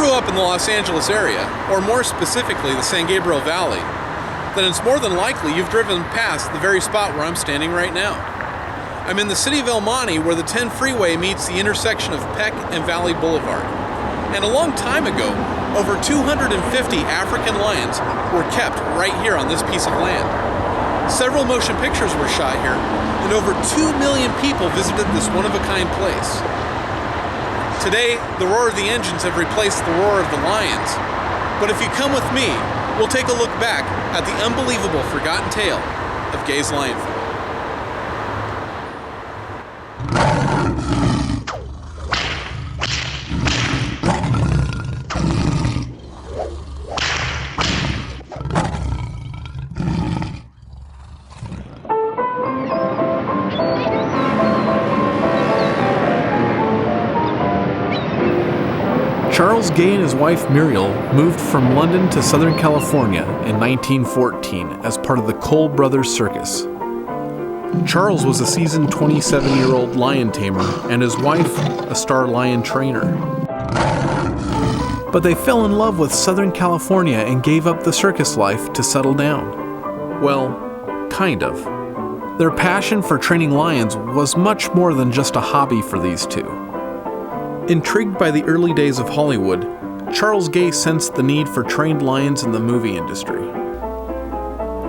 grew up in the Los Angeles area, or more specifically the San Gabriel Valley, then it's more than likely you've driven past the very spot where I'm standing right now. I'm in the City of El Monte, where the 10 freeway meets the intersection of Peck and Valley Blvd. And a long time ago, over 250 African lions were kept right here on this piece of land. Several motion pictures were shot here, and over 2 million people visited this one-of-a-kind place. Today, the roar of the engines have replaced the roar of the lions. But if you come with me, we'll take a look back at the unbelievable forgotten tale of Gay's Lion Farm. Charles Gay and his wife Muriel moved from London to Southern California in 1914 as part of the Cole Brothers Circus. Charles was a seasoned 27-year-old lion tamer and his wife a star lion trainer. But they fell in love with Southern California and gave up the circus life to settle down. Well, kind of. Their passion for training lions was much more than just a hobby for these two. Intrigued by the early days of Hollywood, Charles Gay sensed the need for trained lions in the movie industry.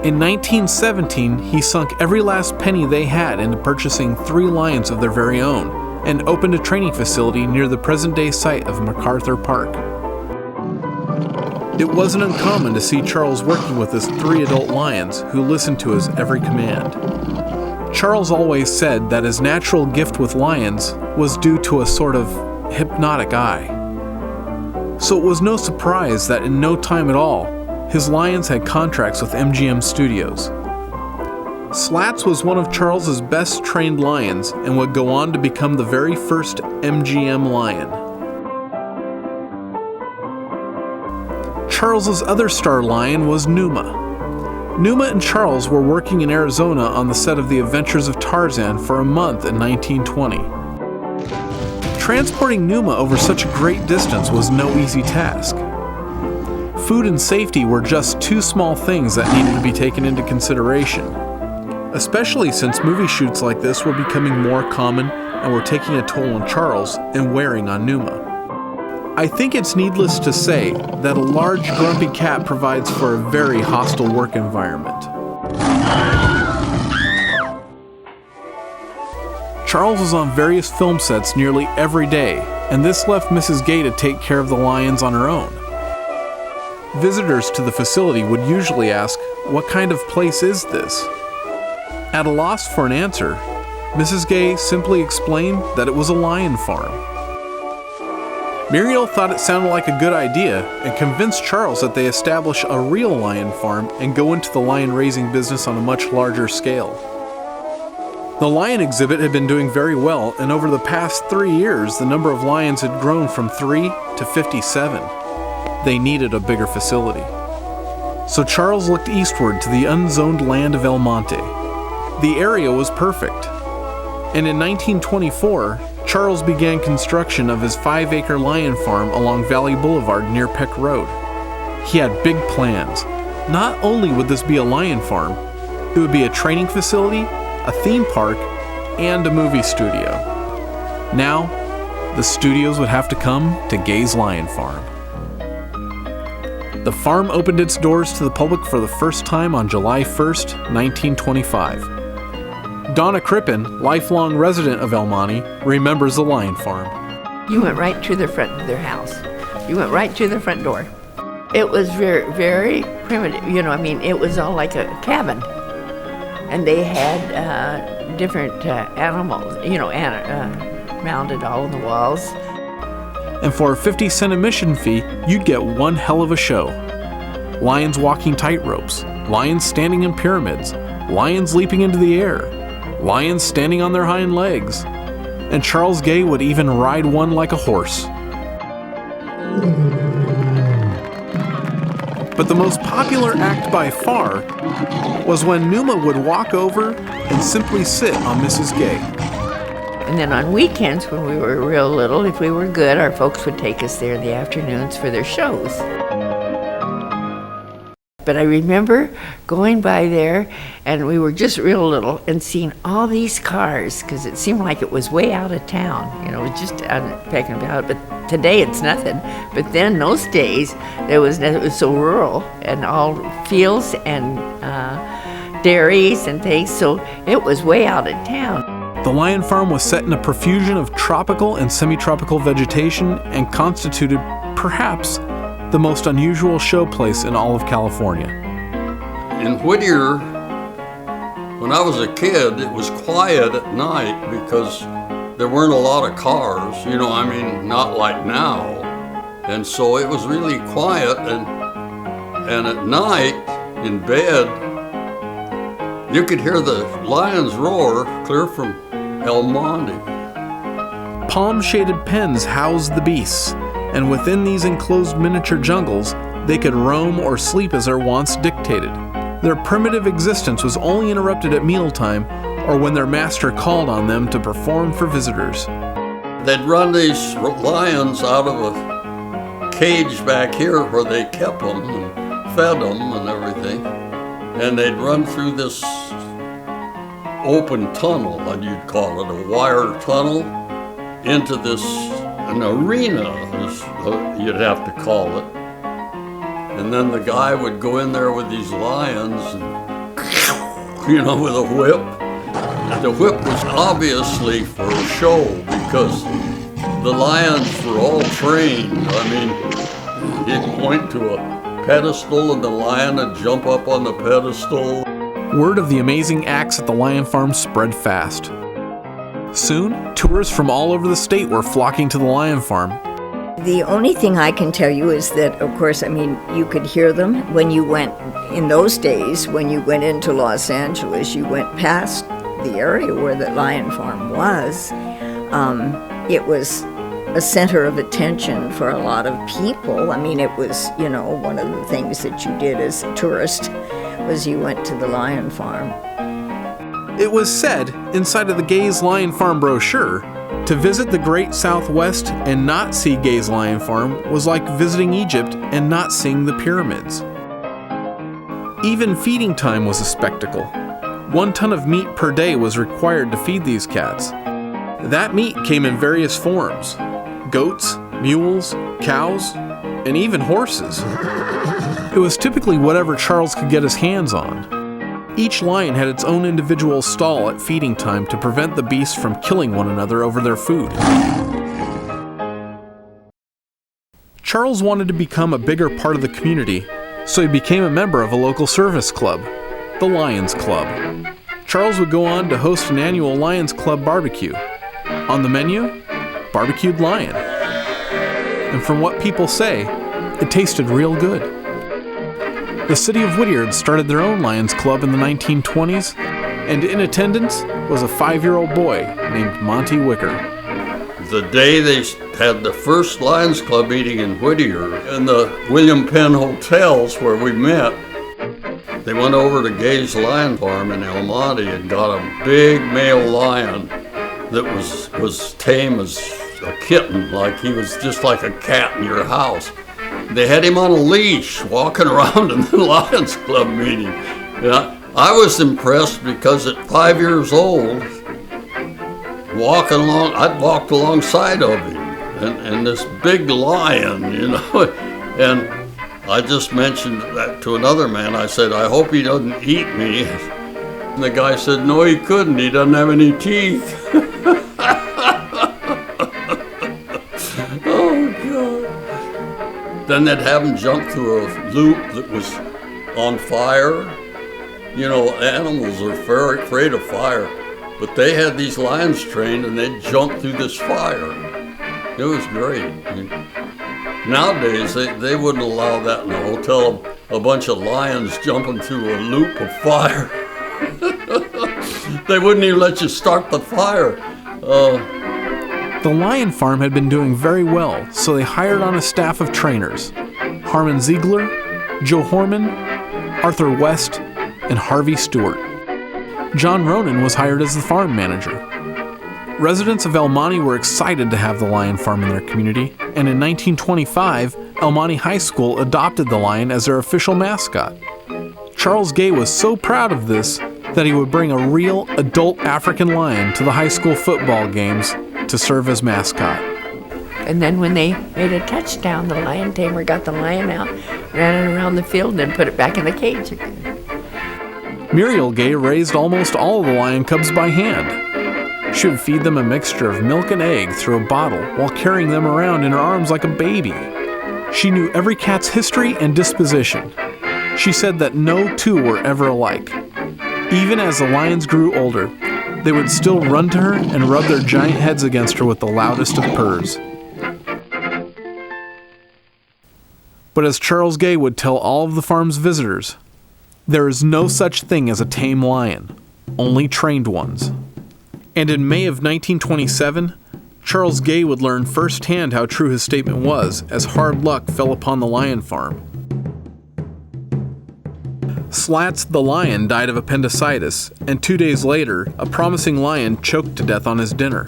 In 1917, he sunk every last penny they had into purchasing 3 lions of their very own and opened a training facility near the present-day site of MacArthur Park. It wasn't uncommon to see Charles working with his 3 adult lions who listened to his every command. Charles always said that his natural gift with lions was due to a sort of hypnotic eye. So it was no surprise that in no time at all, his lions had contracts with MGM Studios. Slats was one of Charles's best trained lions and would go on to become the very first MGM lion. Charles's other star lion was Numa. Numa and Charles were working in Arizona on the set of The Adventures of Tarzan for a month in 1920. Transporting Numa over such a great distance was no easy task. Food and safety were just 2 small things that needed to be taken into consideration, especially since movie shoots like this were becoming more common and were taking a toll on Charles and wearing on Numa. I think it's needless to say that a large grumpy cat provides for a very hostile work environment. Charles was on various film sets nearly every day, and this left Mrs. Gay to take care of the lions on her own. Visitors to the facility would usually ask, "What kind of place is this?" At a loss for an answer, Mrs. Gay simply explained that it was a lion farm. Muriel thought it sounded like a good idea and convinced Charles that they establish a real lion farm and go into the lion raising business on a much larger scale. The lion exhibit had been doing very well, and over the past 3 years, the number of lions had grown from 3 to 57. They needed a bigger facility. So Charles looked eastward to the unzoned land of El Monte. The area was perfect. And in 1924, Charles began construction of his 5-acre lion farm along Valley Boulevard near Peck Road. He had big plans. Not only would this be a lion farm, it would be a training facility, a theme park, and a movie studio. Now, the studios would have to come to Gay's Lion Farm. The farm opened its doors to the public for the first time on July 1st, 1925. Donna Crippen, lifelong resident of El Monte, remembers the lion farm. You went right to the front of their house. You went right to the front door. It was very, very primitive. It was all like a cabin. And they had different animals, mounted all on the walls. And for a 50-cent admission fee, you'd get one hell of a show. Lions walking tightropes, lions standing in pyramids, lions leaping into the air, lions standing on their hind legs, and Charles Gay would even ride one like a horse. But the most popular act by far was when Numa would walk over and simply sit on Mrs. Gay. And then on weekends, when we were real little, if we were good, our folks would take us there in the afternoons for their shows. But I remember going by there, and we were just real little, and seeing all these cars, because it seemed like it was way out of town. It was just out of Peck and Valley. But today it's nothing. But then those days, it was so rural, and all fields and dairies and things, so it was way out of town. The Lion Farm was set in a profusion of tropical and semi-tropical vegetation and constituted, perhaps, the most unusual showplace in all of California. In Whittier, when I was a kid, it was quiet at night because there weren't a lot of cars, not like now. And so it was really quiet, and at night, in bed, you could hear the lions roar clear from Almani. Palm-shaded pens housed the beasts, and within these enclosed miniature jungles, they could roam or sleep as their wants dictated. Their primitive existence was only interrupted at mealtime or when their master called on them to perform for visitors. They'd run these lions out of a cage back here where they kept them and fed them and everything, and they'd run through this open tunnel, as you'd call it, a wire tunnel, into an arena, you'd have to call it. And then the guy would go in there with these lions, and, with a whip. And the whip was obviously for a show because the lions were all trained. He'd point to a pedestal and the lion would jump up on the pedestal. Word of the amazing acts at the Lion Farm spread fast. Soon, tourists from all over the state were flocking to the Lion Farm. The only thing I can tell you is that, of course, you could hear them when you went, in those days, when you went into Los Angeles, you went past the area where the Lion Farm was. It was a center of attention for a lot of people. It was, one of the things that you did as a tourist was you went to the Lion Farm. It was said, inside of the Gay's Lion Farm brochure, to visit the Great Southwest and not see Gay's Lion Farm was like visiting Egypt and not seeing the pyramids. Even feeding time was a spectacle. 1 ton of meat per day was required to feed these cats. That meat came in various forms: goats, mules, cows, and even horses. It was typically whatever Charles could get his hands on. Each lion had its own individual stall at feeding time to prevent the beasts from killing one another over their food. Charles wanted to become a bigger part of the community, so he became a member of a local service club, the Lions Club. Charles would go on to host an annual Lions Club barbecue. On the menu, barbecued lion. And from what people say, it tasted real good. The city of Whittier had started their own Lions Club in the 1920s, and in attendance was a 5-year-old boy named Monty Wicker. The day they had the first Lions Club meeting in Whittier, in the William Penn Hotels where we met, they went over to Gay's Lion Farm in Almani and got a big male lion that was tame as a kitten, like he was just like a cat in your house. They had him on a leash walking around in the Lions Club meeting. I was impressed because at 5 years old, I'd walked alongside of him and this big lion, and I just mentioned that to another man. I said, I hope he doesn't eat me. And the guy said, no, he couldn't. He doesn't have any teeth. Then they'd have them jump through a loop that was on fire. Animals are very afraid of fire, but they had these lions trained and they'd jump through this fire. It was great. Nowadays, they wouldn't allow that in a hotel, a bunch of lions jumping through a loop of fire. They wouldn't even let you start the fire. The Lion Farm had been doing very well, so they hired on a staff of trainers: Harmon Ziegler, Joe Horman, Arthur West, and Harvey Stewart. John Ronan was hired as the farm manager. Residents of Almani were excited to have the lion farm in their community, and in 1925, Almani High School adopted the lion as their official mascot. Charles Gay was so proud of this that he would bring a real adult African lion to the high school football games to serve as mascot. And then when they made a touchdown, the lion tamer got the lion out, ran it around the field, and then put it back in the cage again. Muriel Gay raised almost all of the lion cubs by hand. She would feed them a mixture of milk and egg through a bottle while carrying them around in her arms like a baby. She knew every cat's history and disposition. She said that no two were ever alike. Even as the lions grew older, they would still run to her and rub their giant heads against her with the loudest of purrs. But as Charles Gay would tell all of the farm's visitors, there is no such thing as a tame lion, only trained ones. And in May of 1927, Charles Gay would learn firsthand how true his statement was as hard luck fell upon the lion farm. Slats the lion died of appendicitis, and 2 days later, a promising lion choked to death on his dinner.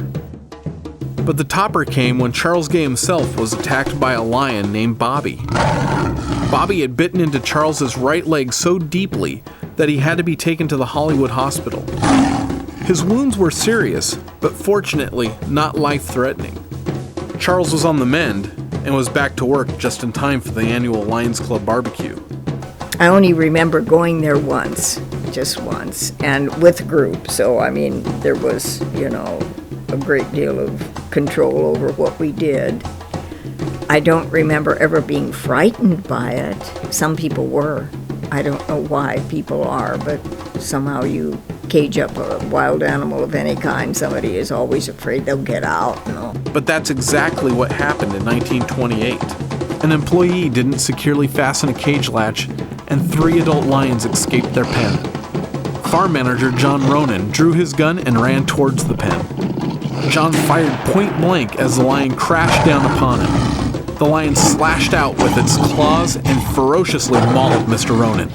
But the topper came when Charles Gay himself was attacked by a lion named Bobby. Bobby had bitten into Charles's right leg so deeply that he had to be taken to the Hollywood Hospital. His wounds were serious, but fortunately not life-threatening. Charles was on the mend and was back to work just in time for the annual Lions Club barbecue. I only remember going there once, just once, and with a group. So, I mean, there was, a great deal of control over what we did. I don't remember ever being frightened by it. Some people were. I don't know why people are, but somehow you cage up a wild animal of any kind, somebody is always afraid they'll get out. But that's exactly what happened in 1928. An employee didn't securely fasten a cage latch, and 3 adult lions escaped their pen. Farm manager John Ronan drew his gun and ran towards the pen. John fired point blank as the lion crashed down upon him. The lion slashed out with its claws and ferociously mauled Mr. Ronan.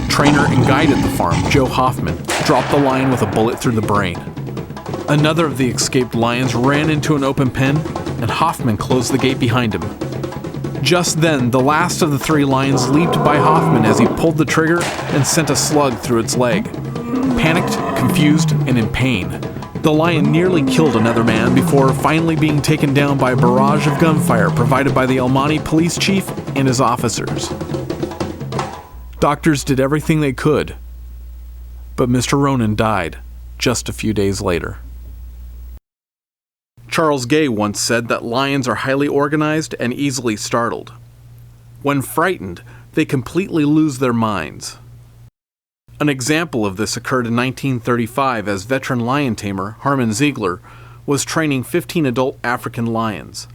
Trainer and guide at the farm, Joe Hoffman, dropped the lion with a bullet through the brain. Another of the escaped lions ran into an open pen, and Hoffman closed the gate behind him. Just then, the last of the 3 lions leaped by Hoffman as he pulled the trigger and sent a slug through its leg. Panicked, confused, and in pain, the lion nearly killed another man before finally being taken down by a barrage of gunfire provided by the Almani police chief and his officers. Doctors did everything they could, but Mr. Ronan died just a few days later. Charles Gay once said that lions are highly organized and easily startled. When frightened, they completely lose their minds. An example of this occurred in 1935 as veteran lion tamer Harmon Ziegler was training 15 adult African lions.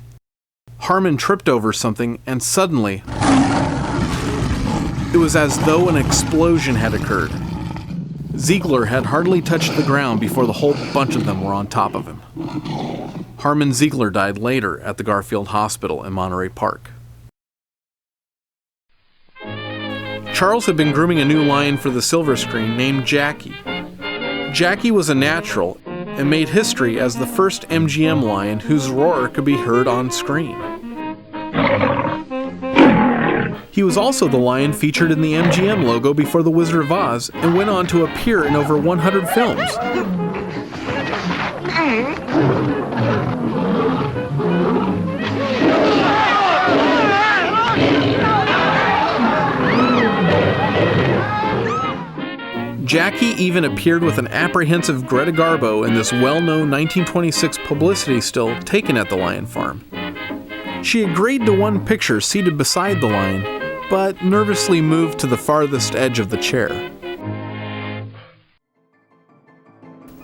Harmon tripped over something and suddenly, it was as though an explosion had occurred. Ziegler had hardly touched the ground before the whole bunch of them were on top of him. Harmon Ziegler died later at the Garfield Hospital in Monterey Park. Charles had been grooming a new lion for the silver screen named Jackie. Jackie was a natural and made history as the first MGM lion whose roar could be heard on screen. He was also the lion featured in the MGM logo before The Wizard of Oz and went on to appear in over 100 films. Jackie even appeared with an apprehensive Greta Garbo in this well-known 1926 publicity still taken at the lion farm. She agreed to one picture seated beside the lion, but nervously moved to the farthest edge of the chair.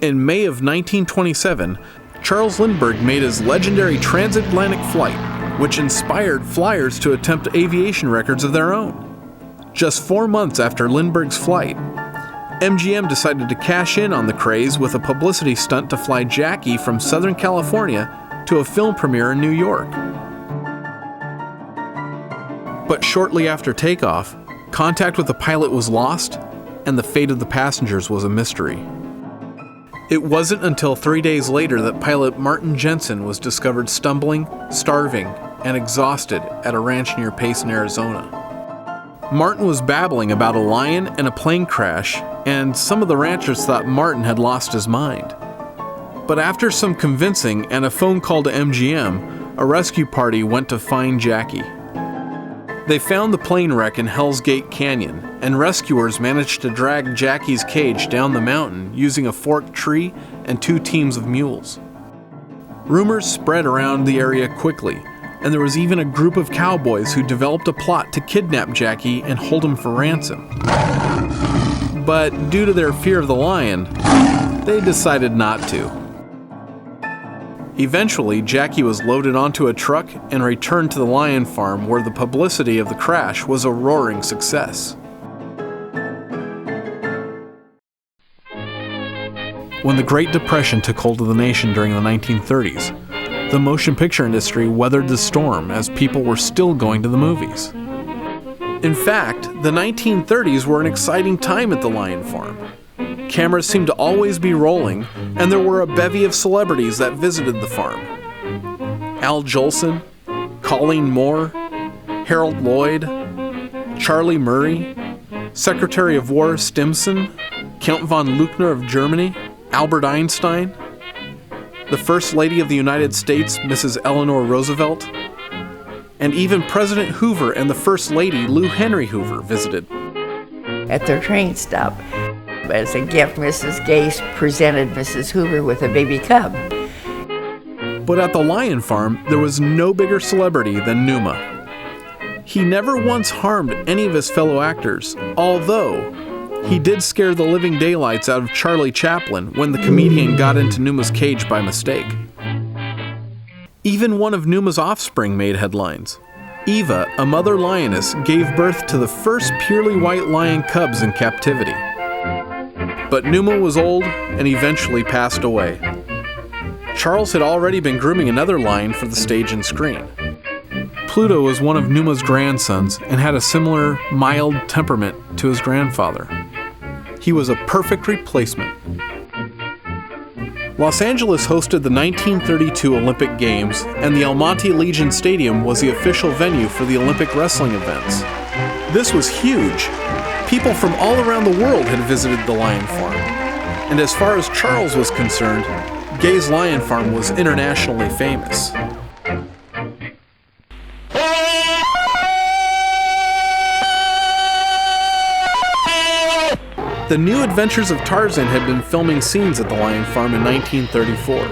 In May of 1927, Charles Lindbergh made his legendary transatlantic flight, which inspired flyers to attempt aviation records of their own. Just 4 months after Lindbergh's flight, MGM decided to cash in on the craze with a publicity stunt to fly Jackie from Southern California to a film premiere in New York. But shortly after takeoff, contact with the pilot was lost, and the fate of the passengers was a mystery. It wasn't until 3 days later that pilot Martin Jensen was discovered stumbling, starving, and exhausted at a ranch near Payson, Arizona. Martin was babbling about a lion and a plane crash, and some of the ranchers thought Martin had lost his mind. But after some convincing and a phone call to MGM, a rescue party went to find Jackie. They found the plane wreck in Hell's Gate Canyon, and rescuers managed to drag Jackie's cage down the mountain using a forked tree and 2 teams of mules. Rumors spread around the area quickly, and there was even a group of cowboys who developed a plot to kidnap Jackie and hold him for ransom. But due to their fear of the lion, they decided not to. Eventually, Jackie was loaded onto a truck and returned to the lion farm, where the publicity of the crash was a roaring success. When the Great Depression took hold of the nation during the 1930s, the motion picture industry weathered the storm as people were still going to the movies. In fact, the 1930s were an exciting time at the lion farm. Cameras seemed to always be rolling, and there were a bevy of celebrities that visited the farm. Al Jolson, Colleen Moore, Harold Lloyd, Charlie Murray, Secretary of War Stimson, Count von Luckner of Germany, Albert Einstein, the First Lady of the United States, Mrs. Eleanor Roosevelt, and even President Hoover and the First Lady, Lou Henry Hoover, visited. At their train stop, as a gift, Mrs. Gase presented Mrs. Hoover with a baby cub. But at the lion farm, there was no bigger celebrity than Numa. He never once harmed any of his fellow actors, although he did scare the living daylights out of Charlie Chaplin when the comedian got into Numa's cage by mistake. Even one of Numa's offspring made headlines. Eva, a mother lioness, gave birth to the first purely white lion cubs in captivity. But Numa was old and eventually passed away. Charles had already been grooming another lion for the stage and screen. Pluto was one of Numa's grandsons and had a similar, mild temperament to his grandfather. He was a perfect replacement. Los Angeles hosted the 1932 Olympic Games, and the Almani Legion Stadium was the official venue for the Olympic wrestling events. This was huge. People from all around the world had visited the lion farm. And as far as Charles was concerned, Gay's Lion Farm was internationally famous. The New Adventures of Tarzan had been filming scenes at the lion farm in 1934.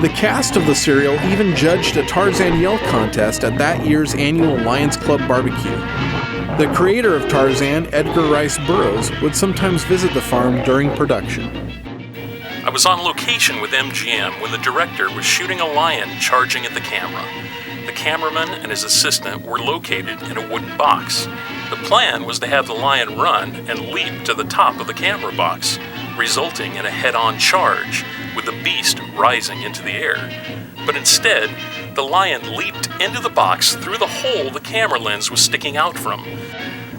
The cast of the serial even judged a Tarzan Yell contest at that year's annual Lions Club barbecue. The creator of Tarzan, Edgar Rice Burroughs, would sometimes visit the farm during production. I was on location with MGM when the director was shooting a lion charging at the camera. The cameraman and his assistant were located in a wooden box. The plan was to have the lion run and leap to the top of the camera box, resulting in a head-on charge, with the beast rising into the air. But instead, the lion leaped into the box through the hole the camera lens was sticking out from.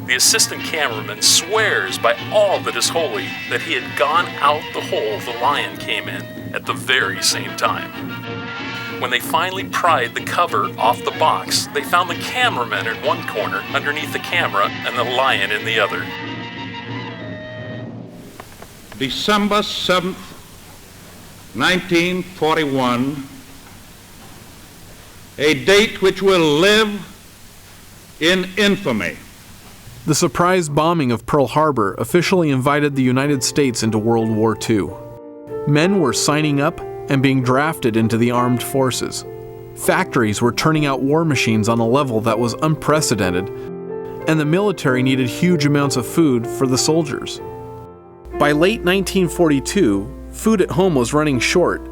The assistant cameraman swears by all that is holy that he had gone out the hole the lion came in at the very same time. When they finally pried the cover off the box, they found the cameraman in one corner underneath the camera and the lion in the other. December 7th, 1941, a date which will live in infamy. The surprise bombing of Pearl Harbor officially invited the United States into World War II. Men were signing up and being drafted into the armed forces. Factories were turning out war machines on a level that was unprecedented, and the military needed huge amounts of food for the soldiers. By late 1942, food at home was running short,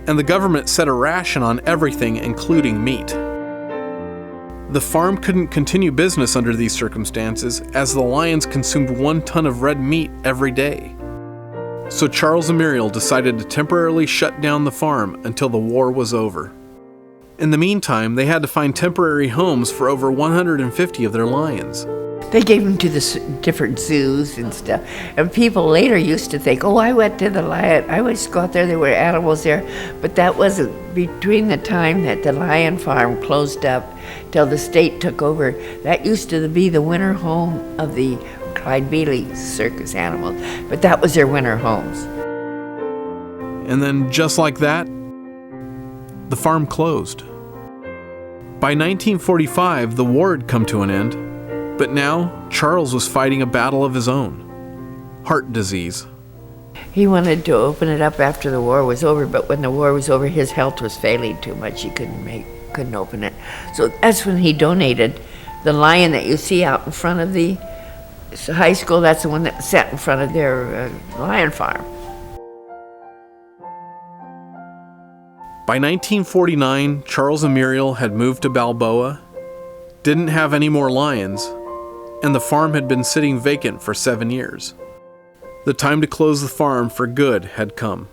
and the government set a ration on everything, including meat. The farm couldn't continue business under these circumstances, as the lions consumed 1 ton of red meat every day. So Charles and Muriel decided to temporarily shut down the farm until the war was over. In the meantime, they had to find temporary homes for over 150 of their lions. They gave them to the different zoos and stuff. And people later used to think, oh, I went to the lion. I always go out there, there were animals there. But that wasn't between the time that the lion farm closed up till the state took over. That used to be the winter home of the Clyde Bailey circus animals. But that was their winter homes. And then, just like that, the farm closed. By 1945, the war had come to an end, but now Charles was fighting a battle of his own: heart disease. He wanted to open it up after the war was over, but when the war was over, his health was failing too much. He couldn't open it. So that's when he donated the lion that you see out in front of the high school. That's the one that sat in front of their lion farm. By 1949, Charles and Muriel had moved to Balboa, didn't have any more lions, and the farm had been sitting vacant for 7 years. The time to close the farm for good had come.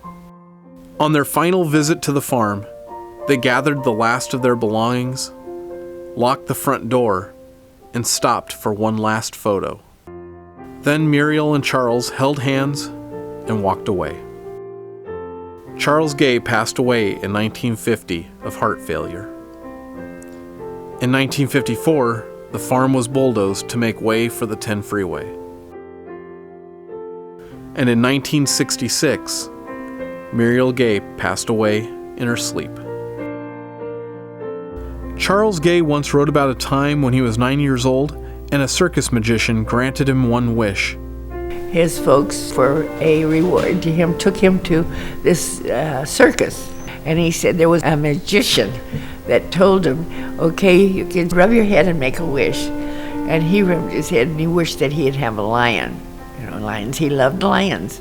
On their final visit to the farm, they gathered the last of their belongings, locked the front door, and stopped for one last photo. Then Muriel and Charles held hands and walked away. Charles Gay passed away in 1950 of heart failure. In 1954, the farm was bulldozed to make way for the 10 freeway. And in 1966, Muriel Gay passed away in her sleep. Charles Gay once wrote about a time when he was 9 years old and a circus magician granted him one wish. His folks, for a reward to him, took him to this circus. And he said there was a magician that told him, okay, you can rub your head and make a wish. And he rubbed his head and he wished that he'd have a lion. You know, lions, he loved lions.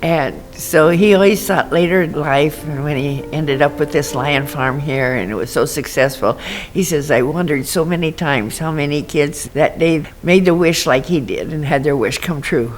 And so he always thought later in life, and when he ended up with this lion farm here and it was so successful, he says, I wondered so many times how many kids that day made the wish like he did and had their wish come true.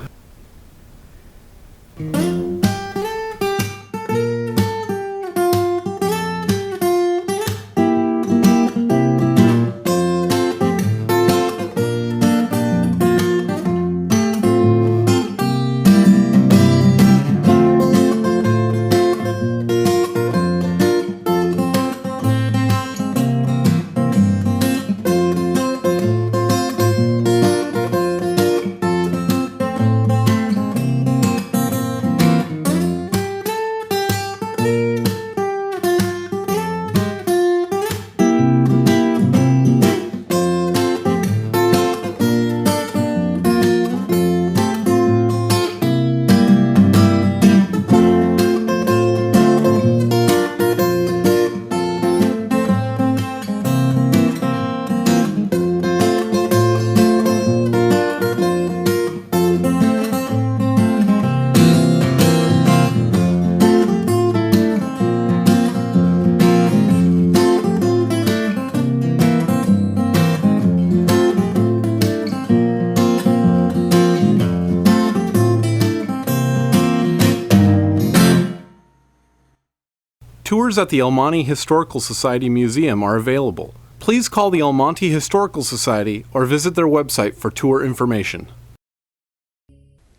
Tours at the Almani Historical Society Museum are available. Please call the Almonte Historical Society or visit their website for tour information.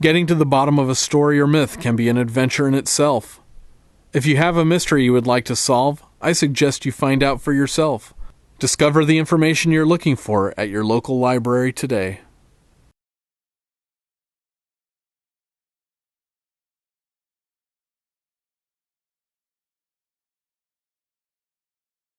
Getting to the bottom of a story or myth can be an adventure in itself. If you have a mystery you would like to solve, I suggest you find out for yourself. Discover the information you're looking for at your local library today.